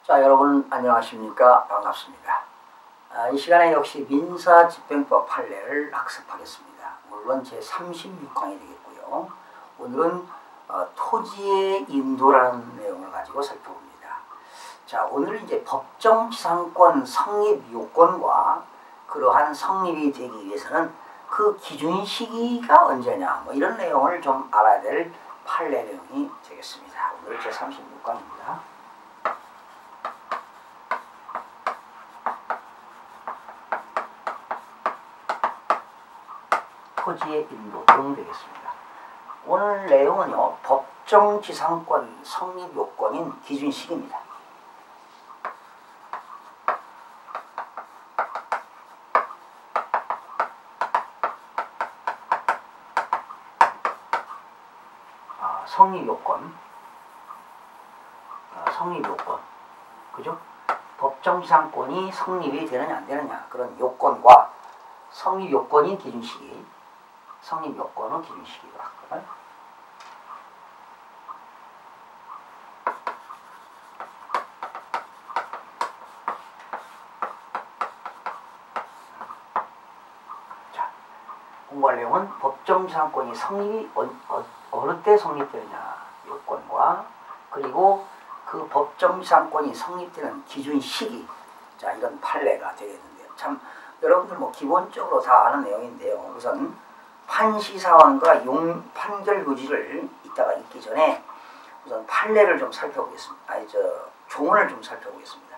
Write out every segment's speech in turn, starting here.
자, 여러분 안녕하십니까? 반갑습니다. 이 시간에 역시 민사집행법 판례를 학습하겠습니다. 물론 제 36강이 되겠고요. 오늘은 토지의 인도라는 내용을 가지고 살펴봅니다. 자, 오늘 이제 법정지상권 성립 요건과 그러한 성립이 되기 위해서는 그 기준 시기가 언제냐, 뭐 이런 내용을 좀 알아야 될 판례 내용이 되겠습니다. 오늘 제 36강입니다. 토지의 인도 등 되겠습니다. 오늘 내용은요, 법정지상권 성립 요건인 기준 시기입니다. 성립 요건, 그죠? 법정지상권이 성립이 되느냐 안 되느냐 그런 요건과 성립 요건인 기준 시기, 성립 요건은 기준 시기로 하거든요. 자, 공부할 내용은 법정지상권이 성립이 어느 때 성립되느냐 요건과 그리고 그 법정지상권이 성립되는 기준 시기, 자 이런 판례가 되겠는데요. 참 여러분들 뭐 기본적으로 다 아는 내용인데요. 우선 판시사원과 판결구지를 이따가 읽기 전에 우선 판례를 좀 살펴보겠습니다. 조문을 좀 살펴보겠습니다.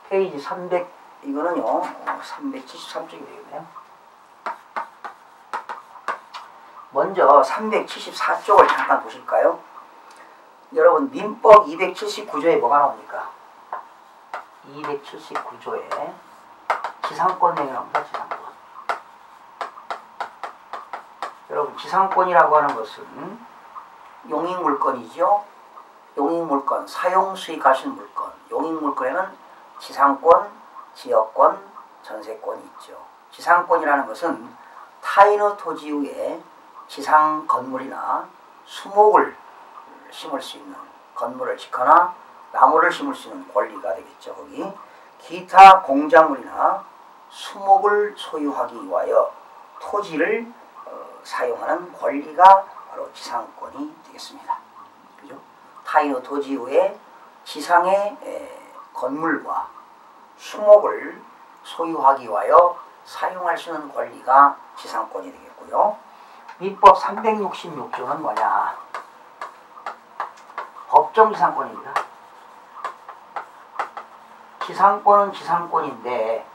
페이지 300, 이거는요 373쪽이 되겠네요. 먼저 374쪽을 잠깐 보실까요? 여러분 민법 279조에 뭐가 나옵니까? 279조에 지상권 내용이 나옵니다. 지상권. 여러분 지상권이라고 하는 것은 용익물건이죠. 용익물건, 사용수익하신 물건. 용익물건에는 지상권, 지역권, 전세권이 있죠. 지상권이라는 것은 타인의 토지 위에 지상 건물이나 수목을 심을 수 있는, 건물을 짓거나 나무를 심을 수 있는 권리가 되겠죠. 거기 기타 공작물이나 수목을 소유하기 위하여 토지를 사용하는 권리가 바로 지상권이 되겠습니다. 그죠? 타인의 토지 위에 지상의 건물과 수목을 소유하기 위하여 사용할 수 있는 권리가 지상권이 되겠고요. 민법 366조는 뭐냐? 법정지상권입니다. 지상권은 지상권인데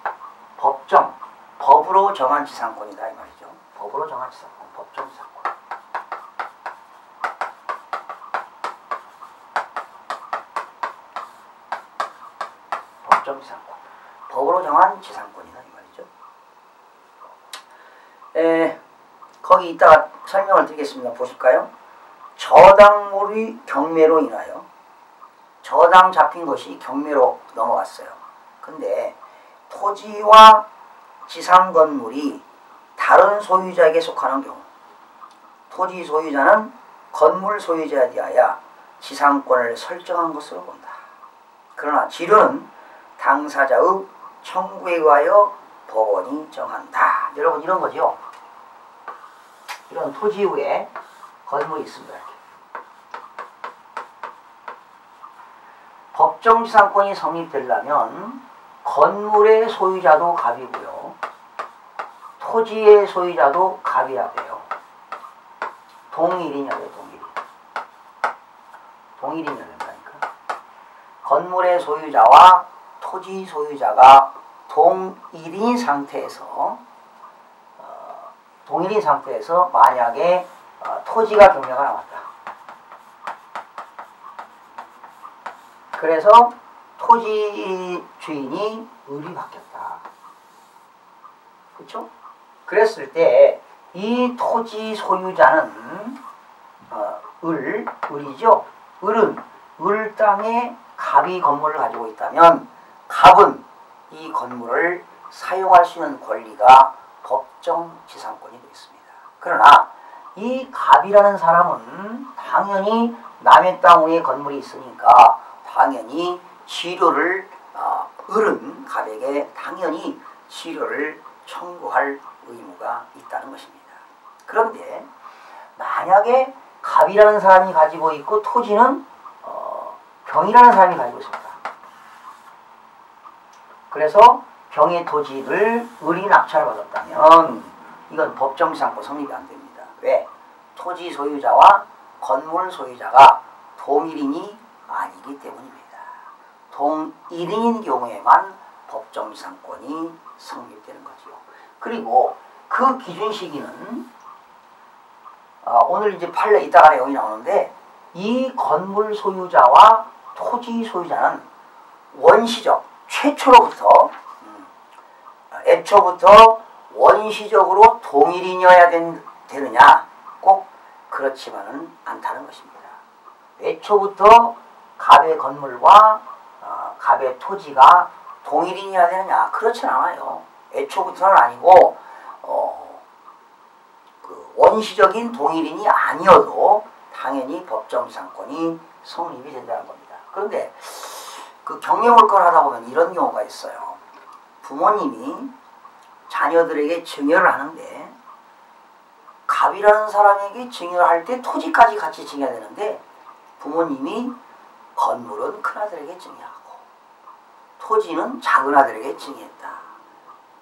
법으로 정한 지상권이다 이 말이죠. 법으로 정한 지상권, 법정지상권. 법정지상권, 법으로 정한 지상권이다 이 말이죠. 거기 이따가 설명을 드리겠습니다. 보실까요? 저당물의 경매로 인하여, 저당 잡힌 것이 경매로 넘어갔어요. 근데 토지와 지상 건물이 다른 소유자에게 속하는 경우, 토지 소유자는 건물 소유자에 대하여 지상권을 설정한 것으로 본다. 그러나 지료는 당사자의 청구에 의하여 법원이 정한다. 여러분 이런 거죠. 이런 토지 위에 건물이 있습니다. 법정지상권이 성립되려면 건물의 소유자도 갑이고요. 토지의 소유자도 갑이야 돼요. 동일이냐고요, 동일이냐 된다니까. 건물의 소유자와 토지 소유자가 동일인 상태에서 만약에 토지가 경매가 나왔다. 그래서 토지 주인이 을이 바뀌었다. 그렇죠? 그랬을 때 이 토지 소유자는 을이죠. 을은 을 땅에 갑이 건물을 가지고 있다면 갑은 이 건물을 사용할 수 있는 권리가 법정지상권이 되겠습니다. 그러나 이 갑이라는 사람은 당연히 남의 땅 위에 건물이 있으니까 당연히 치료를 을은 갑에게 당연히 치료를 청구할 의무가 있다는 것입니다. 그런데 만약에 갑이라는 사람이 가지고 있고 토지는 병이라는 사람이 가지고 있습니다. 그래서 병의 토지를 을이 낙찰을 받았다면 이건 법정상고 성립이 안 됩니다. 왜? 토지 소유자와 건물 소유자가 동일인이 아니기 때문입니다. 동일인인 경우에만 법정상권이 성립되는 거죠. 그리고 그 기준 시기는 오늘 이제 판례 이따가 내용이 나오는데 이 건물 소유자와 토지 소유자는 원시적 최초로부터 애초부터 원시적으로 동일인이어야 되느냐? 꼭 그렇지만은 않다는 것입니다. 애초부터 갑의 건물과 갑의 토지가 동일인이어야 되느냐? 그렇진 않아요. 애초부터는 아니고 그 원시적인 동일인이 아니어도 당연히 법정상권이 성립이 된다는 겁니다. 그런데 그 경매물건을 하다 보면 이런 경우가 있어요. 부모님이 자녀들에게 증여를 하는데 갑이라는 사람에게 증여를 할 때 토지까지 같이 증여해야 되는데 부모님이 건물은 큰아들에게 증여하고 토지는 작은아들에게 증여했다.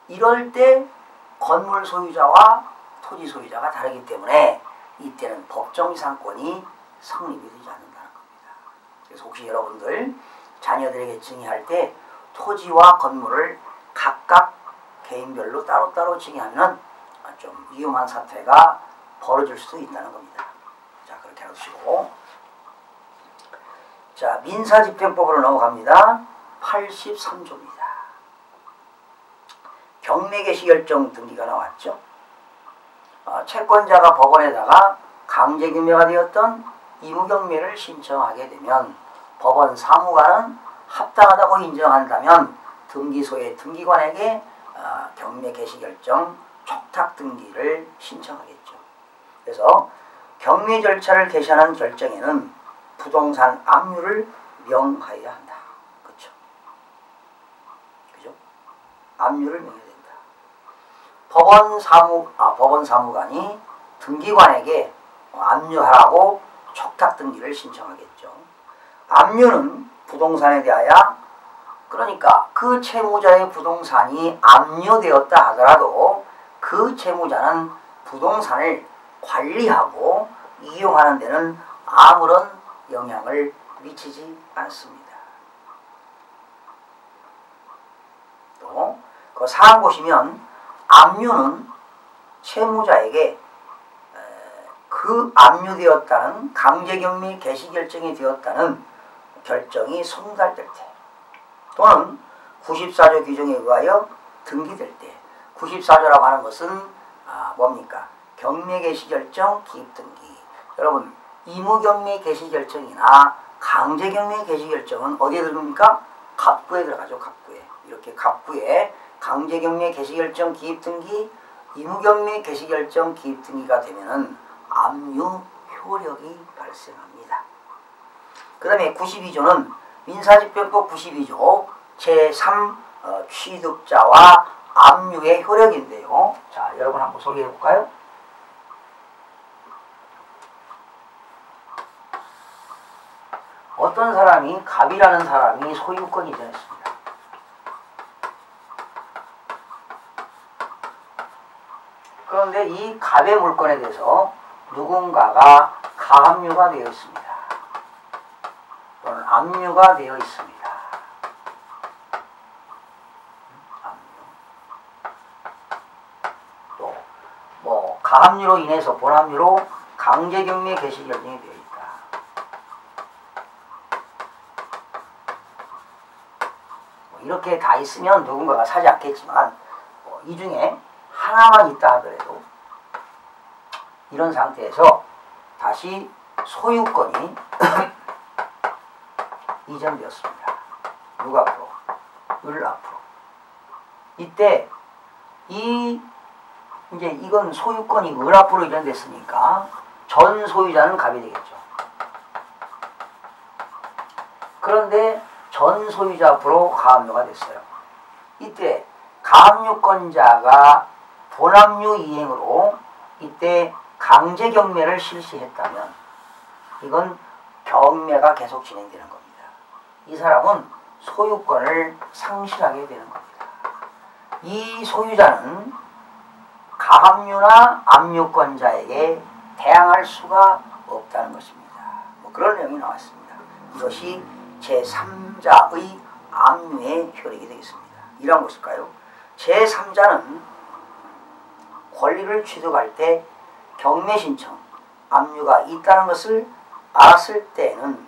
이럴 때 건물 소유자와 토지 소유자가 다르기 때문에 이때는 법정상권이 성립이 되지 않는다는 겁니다. 그래서 혹시 여러분들 자녀들에게 증여할 때 토지와 건물을 각각 개인별로 따로따로 증여하면 좀 위험한 사태가 벌어질 수도 있다는 겁니다. 자, 그렇게 해주시고 자, 민사집행법으로 넘어갑니다. 83조입니다. 경매개시결정 등기가 나왔죠. 채권자가 법원에다가 강제경매가 되었던 의무경매를 신청하게 되면 법원 사무관은 합당하다고 인정한다면 등기소의 등기관에게 경매개시결정 촉탁 등기를 신청하겠죠. 그래서 경매 절차를 개시하는 결정에는 부동산 압류를 명하여야 한다. 그렇죠? 그죠? 압류를 명해야 된다. 법원 사무관이 등기관에게 압류하라고 촉탁 등기를 신청하겠죠. 압류는 부동산에 대하여 그러니까 그 채무자의 부동산이 압류되었다 하더라도 그 채무자는 부동산을 관리하고 이용하는 데는 아무런 영향을 미치지 않습니다. 또 그 사항 보시면 압류는 채무자에게 그 압류되었다는 강제경매 개시결정이 되었다는 결정이 송달될 때 또는 94조 규정에 의하여 등기될 때 94조라고 하는 것은 뭡니까? 경매개시결정 기입등기. 여러분 의무경매 개시결정이나 강제경매 개시결정은 어디에 들어갑니까? 갑구에 들어가죠. 갑구에. 이렇게 갑구에 강제경매 개시결정 기입등기 의무경매 개시결정 기입등기가 되면은 압류 효력이 발생합니다. 그 다음에 92조는 민사집행법 92조 제3 취득자와 압류의 효력인데요. 자, 여러분 한번 소개해 볼까요? 어떤 사람이 갑이라는 사람이 소유권이 되었습니다. 그런데 이 갑의 물건에 대해서 누군가가 가압류가 되어 있습니다. 또는 압류가 되어 있습니다. 또 뭐 가압류로 인해서 본압류로 강제경매 개시결정이 되어 있다. 이렇게 다 있으면 누군가가 사지 않겠지만 이 중에 하나만 있다 하더라도 이런 상태에서 다시 소유권이 이전되었습니다. 누가 앞으로? 을 앞으로. 이때 이제 이건 소유권이 을 앞으로 이전됐으니까 전 소유자는 갑이 되겠죠. 그런데 전 소유자 앞으로 가압류가 됐어요. 이때 가압류권자가 본압류 이행으로 이때 강제 경매를 실시했다면 이건 경매가 계속 진행되는 겁니다. 이 사람은 소유권을 상실하게 되는 겁니다. 이 소유자는 가압류나 압류권자에게 대항할 수가 없다는 것입니다. 뭐 그런 내용이 나왔습니다. 이것이 제3자의 압류의 효력이 되겠습니다. 이란 것일까요? 제3자는 권리를 취득할 때 경매 신청, 압류가 있다는 것을 알았을 때는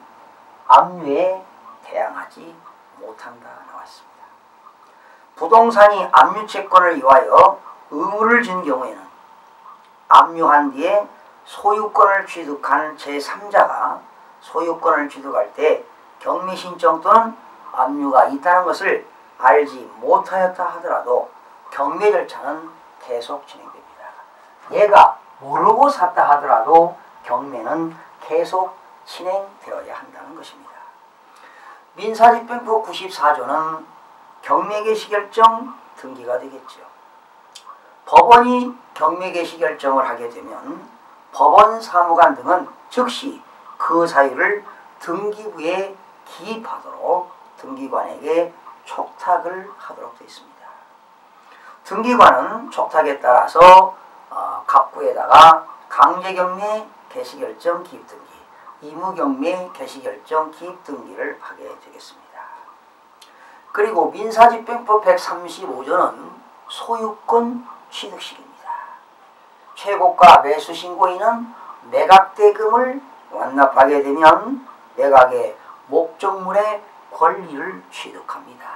압류에 대항하지 못한다 나왔습니다. 부동산이 압류 채권을 위하여 의무를 진 경우에는 압류한 뒤에 소유권을 취득한 제3자가 소유권을 취득할 때 경매 신청 또는 압류가 있다는 것을 알지 못하였다 하더라도 경매 절차는 계속 진행됩니다. 얘가 모르고 샀다 하더라도 경매는 계속 진행되어야 한다는 것입니다. 민사집행법 94조는 경매 개시 결정 등기가 되겠죠. 법원이 경매 개시 결정을 하게 되면 법원 사무관 등은 즉시 그 사유를 등기부에 기입하도록 등기관에게 촉탁을 하도록 되어 있습니다. 등기관은 촉탁에 따라서 갑구에다가 강제경매 개시결정 기입등기, 의무경매 개시결정 기입등기를 하게 되겠습니다. 그리고 민사집행법 135조는 소유권 취득식입니다. 최고가 매수신고인은 매각대금을 완납하게 되면 매각의 목적물의 권리를 취득합니다.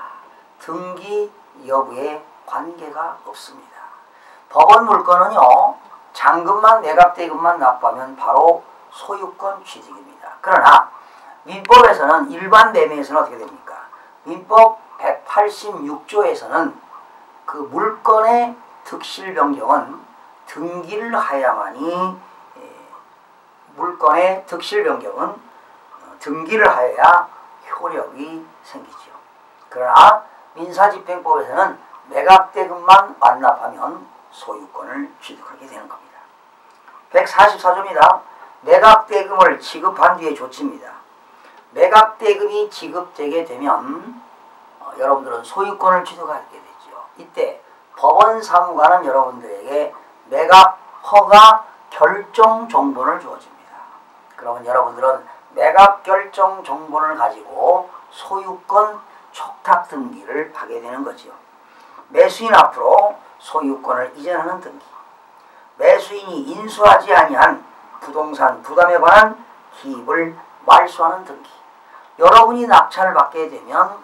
등기 여부에 관계가 없습니다. 법원 물건은요, 잔금만 매각대금만 납부하면 바로 소유권 취득입니다. 그러나 민법에서는 일반 매매에서는 어떻게 됩니까? 민법 186조에서는 그 물건의 득실 변경은 등기를 하여야만이 물건의 득실 변경은 등기를 하여야 효력이 생기죠. 그러나 민사집행법에서는 매각대금만 완납하면 소유권을 취득하게 되는 겁니다. 144조입니다. 매각대금을 지급한 뒤의 조치입니다. 매각대금이 지급되게 되면 여러분들은 소유권을 취득하게 되죠. 이때 법원 사무관은 여러분들에게 매각 허가 결정 정보를 주어집니다. 그러면 여러분들은 매각 결정 정보를 가지고 소유권 촉탁 등기를 하게 되는 거죠. 매수인 앞으로 소유권을 이전하는 등기, 매수인이 인수하지 아니한 부동산 부담에 관한 기입을 말소하는 등기. 여러분이 낙찰을 받게 되면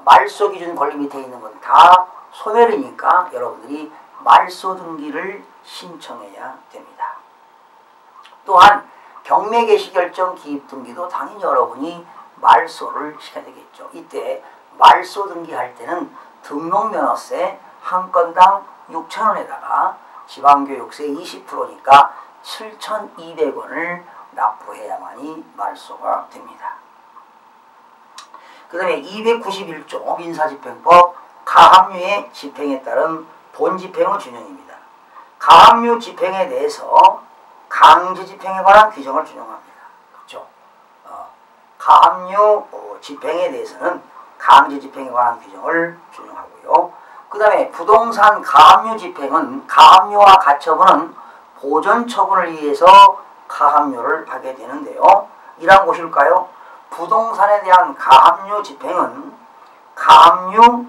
말소 기준 권리 밑에 있는 건 다 소멸이니까 여러분들이 말소 등기를 신청해야 됩니다. 또한 경매 개시 결정 기입 등기도 당연히 여러분이 말소를 시켜야 되겠죠. 이때 말소 등기할 때는 등록면허세 한 건당 6,000원에다가 지방교육세 20%니까 7,200원을 납부해야만이 말소가 됩니다. 그 다음에 291조 민사집행법 가압류의 집행에 따른 본집행의 준용입니다. 가압류 집행에 대해서 강제집행에 관한 규정을 준용합니다. 그렇죠? 가압류 집행에 대해서는 강제집행에 관한 규정을 준용하고요. 그 다음에 부동산 가압류 집행은 가압류와 가처분은 보존처분을 위해서 가압류를 하게 되는데요. 이란 것일까요? 부동산에 대한 가압류 집행은 가압류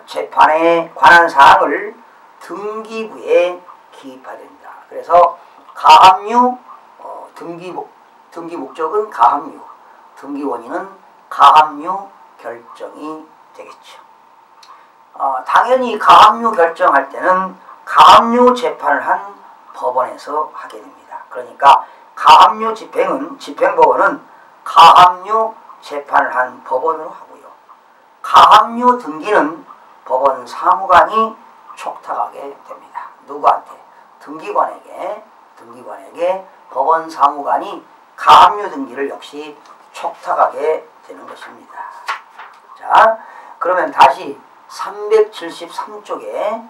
재판에 관한 사항을 등기부에 기입해야 됩니다. 그래서 가압류 등기 목적은 가압류, 등기 원인은 가압류 결정이 되겠죠. 당연히 가압류 결정할 때는 가압류 재판을 한 법원에서 하게 됩니다. 그러니까 가압류 집행은 집행법원은 가압류 재판을 한 법원으로 하고요. 가압류 등기는 법원 사무관이 촉탁하게 됩니다. 누구한테? 등기관에게 법원 사무관이 가압류 등기를 역시 촉탁하게 되는 것입니다. 자, 그러면 다시 373쪽에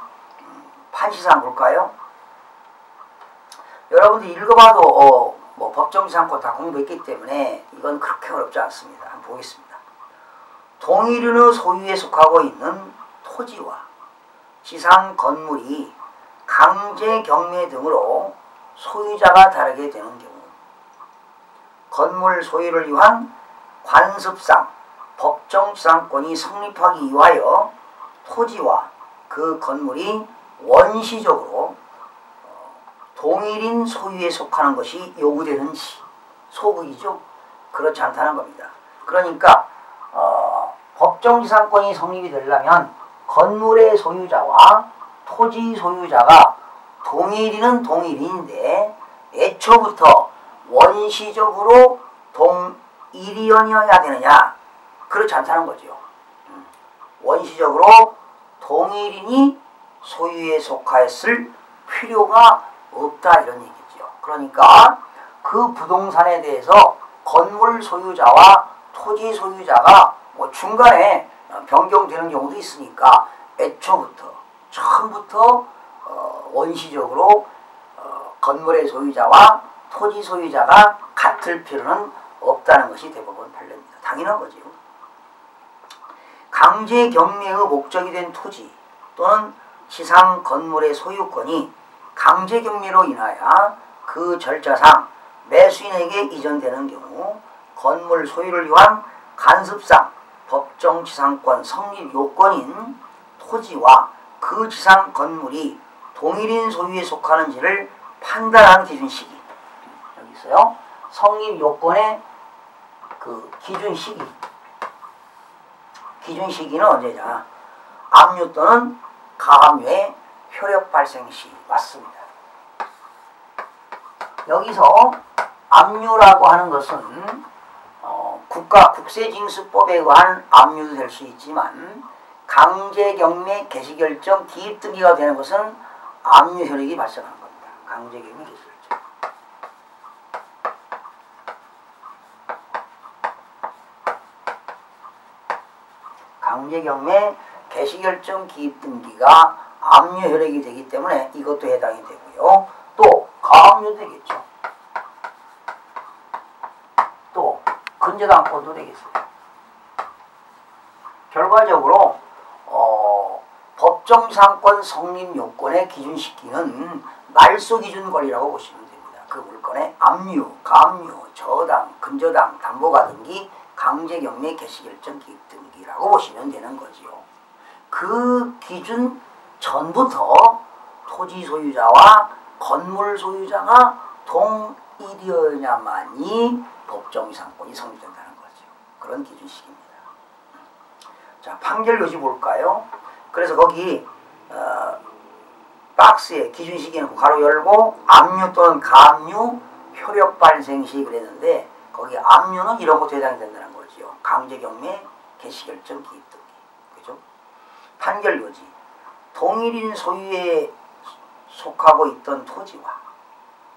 판시사항 볼까요? 여러분들 읽어봐도 뭐 법정지상권 다 공부했기 때문에 이건 그렇게 어렵지 않습니다. 한번 보겠습니다. 동일인의 소유에 속하고 있는 토지와 지상 건물이 강제 경매 등으로 소유자가 다르게 되는 경우 건물 소유를 위한 관습상 법정지상권이 성립하기 위하여 토지와 그 건물이 원시적으로 동일인 소유에 속하는 것이 요구되는지 소극이죠. 그렇지 않다는 겁니다. 그러니까 법정지상권이 성립이 되려면 건물의 소유자와 토지 소유자가 동일인은 동일인인데 애초부터 원시적으로 동일이어야 되느냐? 그렇지 않다는 거죠. 원시적으로 동일인이 소유에 속하였을 필요가 없다 이런 얘기죠. 그러니까 그 부동산에 대해서 건물 소유자와 토지 소유자가 뭐 중간에 변경되는 경우도 있으니까 애초부터 처음부터 원시적으로 건물의 소유자와 토지 소유자가 같을 필요는 없다는 것이 대법원 판례입니다. 당연한 거죠. 강제 경매의 목적이 된 토지 또는 지상 건물의 소유권이 강제 경매로 인하여 그 절차상 매수인에게 이전되는 경우 건물 소유를 위한 간섭상 법정지상권 성립 요건인 토지와 그 지상 건물이 동일인 소유에 속하는지를 판단하는 기준 시기. 여기 있어요. 성립 요건의 그 기준 시기. 기준 시기는 언제냐? 압류 또는 가압류의 효력 발생 시 맞습니다. 여기서 압류라고 하는 것은 국세징수법에 의한 압류도 될 수 있지만 강제경매 개시결정 기입 등기가 되는 것은 압류 효력이 발생하는 겁니다. 강제경매 개시결정. 강제경매 개시결정 기입 등기가 압류 효력이 되기 때문에 이것도 해당이 되고요. 또 가압류 되겠죠. 또 근저당권도 되겠어요. 결과적으로 법정지상권 성립 요건의 기준 시기는 말소 기준 권리라고 보시면 됩니다. 그 물건의 압류, 가압류, 저당, 근저당, 담보가등기, 강제경매 개시결정 기입 등기라고 보시면 되는 거지요. 그 기준 전부터 토지 소유자와 건물 소유자가 동일이어야만이 법정지상권이 성립된다는 거죠. 그런 기준식입니다. 자, 판결 요지 볼까요? 그래서 거기 박스에 기준식이 있고 가로 열고 압류 또는 가압류 효력 발생 시 그랬는데 거기 압류는 이런 것도 해당이 된다는 거죠. 강제경매 개시결정 기입 등기. 그죠? 판결 요지. 동일인 소유에 속하고 있던 토지와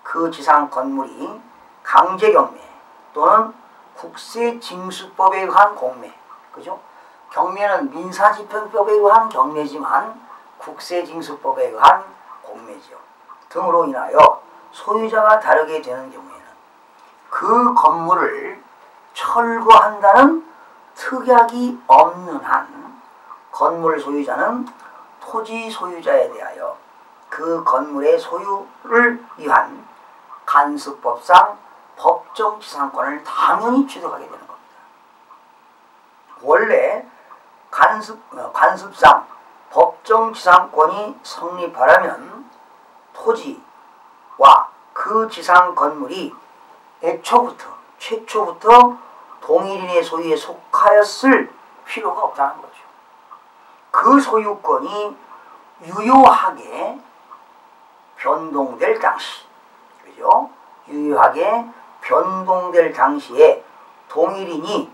그 지상 건물이 강제경매 또는 국세징수법에 의한 공매, 그죠? 경매는 민사집행법에 의한 경매지만 국세징수법에 의한 공매지요. 등으로 인하여 소유자가 다르게 되는 경우에는 그 건물을 철거한다는 특약이 없는 한 건물 소유자는 토지 소유자에 대하여 그 건물의 소유를 위한 간섭법상 법정지상권을 당연히 취득하게 되는 겁니다. 원래 간섭상 법정지상권이 성립하려면 토지와 그 지상 건물이 최초부터 동일인의 소유에 속하였을 필요가 없다는 거죠. 그 소유권이 유효하게 변동될 당시, 그죠? 유효하게 변동될 당시에 동일인이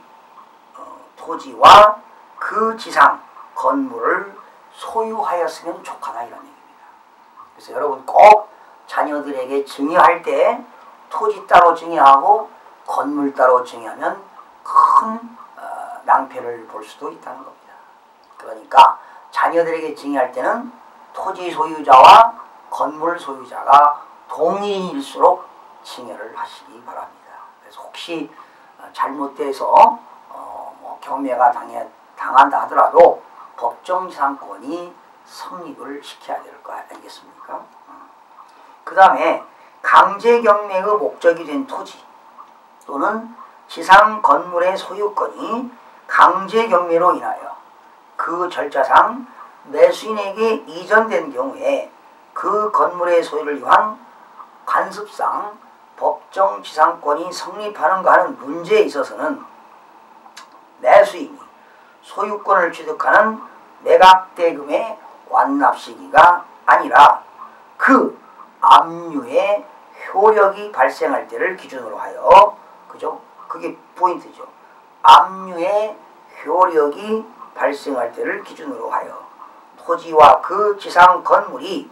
토지와 그 지상 건물을 소유하였으면 좋겠다 이런 얘기입니다. 그래서 여러분 꼭 자녀들에게 증여할 때 토지 따로 증여하고 건물 따로 증여하면 큰 낭패를 볼 수도 있다는 겁니다. 그러니까 자녀들에게 징의할 때는 토지 소유자와 건물 소유자가 동일일수록 징여를 하시기 바랍니다. 그래서 혹시 잘못돼서 뭐 경매가 당한다 하더라도 법정지상권이 성립을 시켜야 될 거 아니겠습니까? 그 다음에 강제경매의 목적이 된 토지 또는 지상 건물의 소유권이 강제경매로 인하여 그 절차상 매수인에게 이전된 경우에 그 건물의 소유를 위한 관습상 법정지상권이 성립하는가 하는 문제에 있어서는 매수인이 소유권을 취득하는 매각대금의 완납 시기가 아니라 그 압류의 효력이 발생할 때를 기준으로 하여, 그죠? 그게 포인트죠. 압류의 효력이 발생할 때를 기준으로 하여 토지와 그 지상 건물이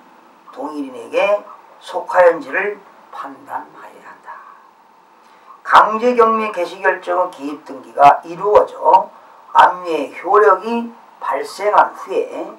동일인에게 속하였는지를 판단하여야 한다. 강제경매 개시결정의 기입등기가 이루어져 압류의 효력이 발생한 후에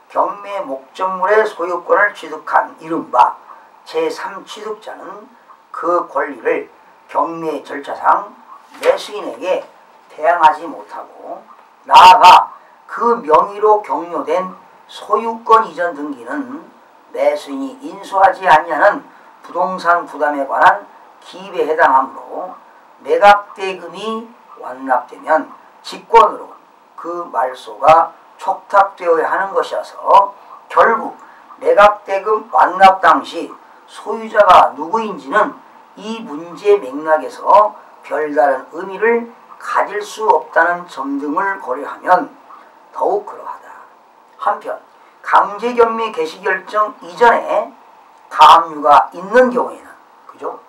경매 목적물의 소유권을 취득한 이른바 제3취득자는 그 권리를 경매 절차상 매수인에게 대항하지 못하고 나아가 그 명의로 경료된 소유권 이전 등기는 매수인이 인수하지 아니하는 부동산 부담에 관한 기입에 해당하므로 매각대금이 완납되면 직권으로 그 말소가 촉탁되어야 하는 것이어서 결국 매각대금 완납 당시 소유자가 누구인지는 이 문제 맥락에서 별다른 의미를 가질 수 없다는 점 등을 고려하면 더욱 그러하다. 한편 강제경매 개시결정 이전에 가압류가 있는 경우에는, 그죠?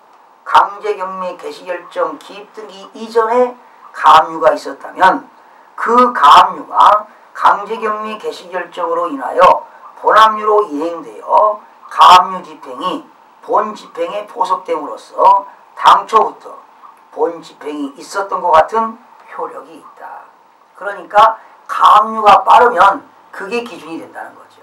강제경매 개시결정 기입등기 이전에 가압류가 있었다면 그 가압류가 강제경매 개시결정으로 인하여 본압류로 이행되어 가압류 집행이 본 집행에 포섭됨으로써 당초부터 본 집행이 있었던 것 같은 효력이 있다. 그러니까 가압류가 빠르면 그게 기준이 된다는 거죠.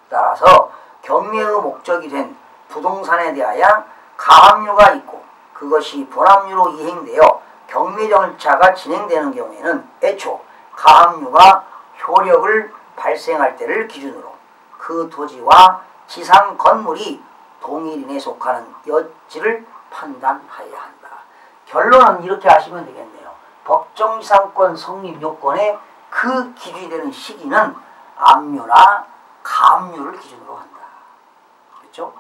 따라서 경매의 목적이 된 부동산에 대하여 가압류가 있고 그것이 본압류로 이행되어 경매 절차가 진행되는 경우에는 애초 가압류가 효력을 발생할 때를 기준으로 그 토지와 지상 건물이 동일인에 속하는 여지를 판단하여야 한다. 결론은 이렇게 하시면 되겠네요. 법정지상권 성립 요건의 그 기준이 되는 시기는 압류나 가압류를 기준으로 한다. 그렇죠?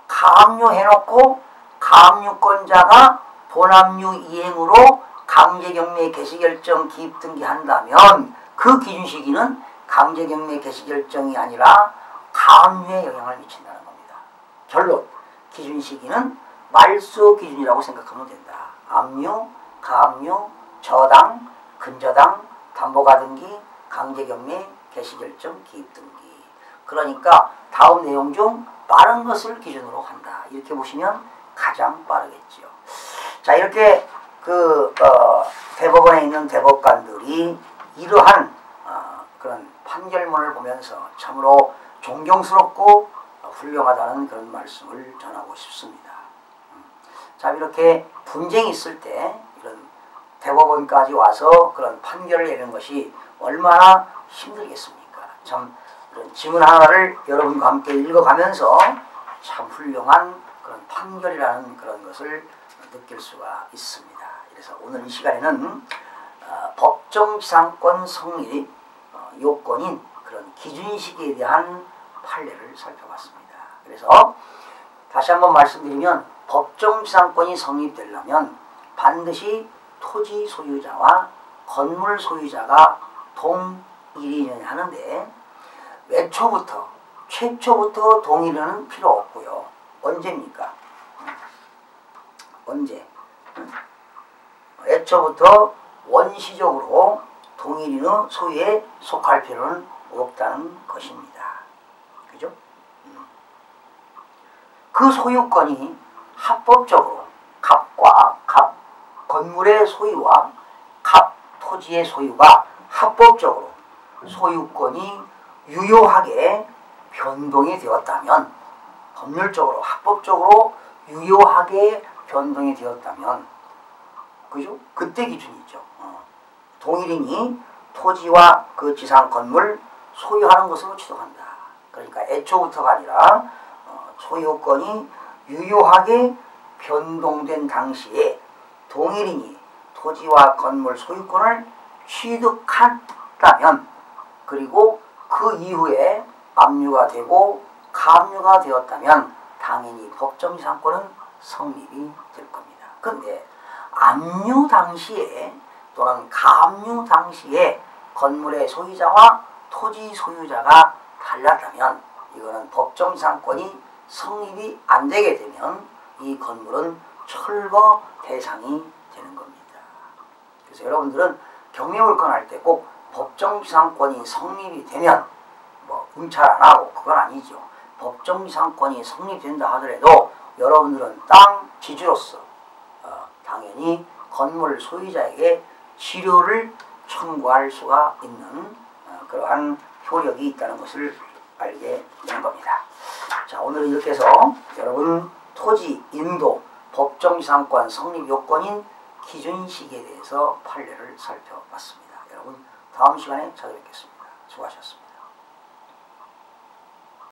가압류 해놓고 가압류권자가 본압류 이행으로 강제경매 개시결정 기입등기 한다면 그 기준 시기는 강제경매 개시결정이 아니라 가압류에 영향을 미친다는 겁니다. 결론, 기준 시기는 말소 기준이라고 생각하면 된다. 압류, 가압류, 저당, 근저당, 담보가등기, 강제경매 개시결정 기입등기. 그러니까 다음 내용 중 빠른 것을 기준으로 한다. 이렇게 보시면 가장 빠르겠죠. 자, 이렇게 대법원에 있는 대법관들이 이러한 그런 판결문을 보면서 참으로 존경스럽고 훌륭하다는 그런 말씀을 전하고 싶습니다. 자, 이렇게 분쟁이 있을 때 이런 대법원까지 와서 그런 판결을 내는 것이 얼마나 힘들겠습니까? 참 그런 지문 하나를 여러분과 함께 읽어가면서 참 훌륭한 그런 판결이라는 그런 것을 느낄 수가 있습니다. 그래서 오늘 이 시간에는 법정지상권 성립 요건인 그런 기준시기에 대한 판례를 살펴봤습니다. 그래서 다시 한번 말씀드리면 법정지상권이 성립되려면 반드시 토지 소유자와 건물 소유자가 동일인을 하는데 최초부터 동일은 필요 없고요. 언제입니까? 언제? 애초부터 원시적으로 동일인의 소유에 속할 필요는 없다는 것입니다. 그죠? 그 소유권이 합법적으로 갑과 갑, 건물의 소유와 각 토지의 소유가 합법적으로 소유권이 유효하게 변동이 되었다면, 법률적으로 합법적으로 유효하게 변동이 되었다면, 그죠? 그때 기준이죠. 동일인이 토지와 그 지상 건물 소유하는 것으로 취득한다. 그러니까 애초부터가 아니라 소유권이 유효하게 변동된 당시에 동일인이 토지와 건물 소유권을 취득했다면, 그리고 그 이후에 압류가 되고 가압류가 되었다면 당연히 법정지상권은 성립이 될 겁니다. 그런데 압류 당시에 또는 가압류 당시에 건물의 소유자와 토지 소유자가 달랐다면 이거는 법정지상권이 성립이 안 되게 되면 이 건물은 철거 대상이 되는 겁니다. 그래서 여러분들은 경매물건 할 때 꼭 법정지상권이 성립이 되면 뭐 응찰 안 하고 그건 아니죠. 법정지상권이 성립된다 하더라도 여러분들은 땅 지주로서 당연히 건물 소유자에게 지료를 청구할 수가 있는 그러한 효력이 있다는 것을 알게 된 겁니다. 자, 오늘은 이렇게 해서 여러분 토지, 인도, 법정지상권 성립 요건인 기준시기에 대해서 판례를 살펴봤습니다. 여러분 다음 시간에 찾아뵙겠습니다. 수고하셨습니다.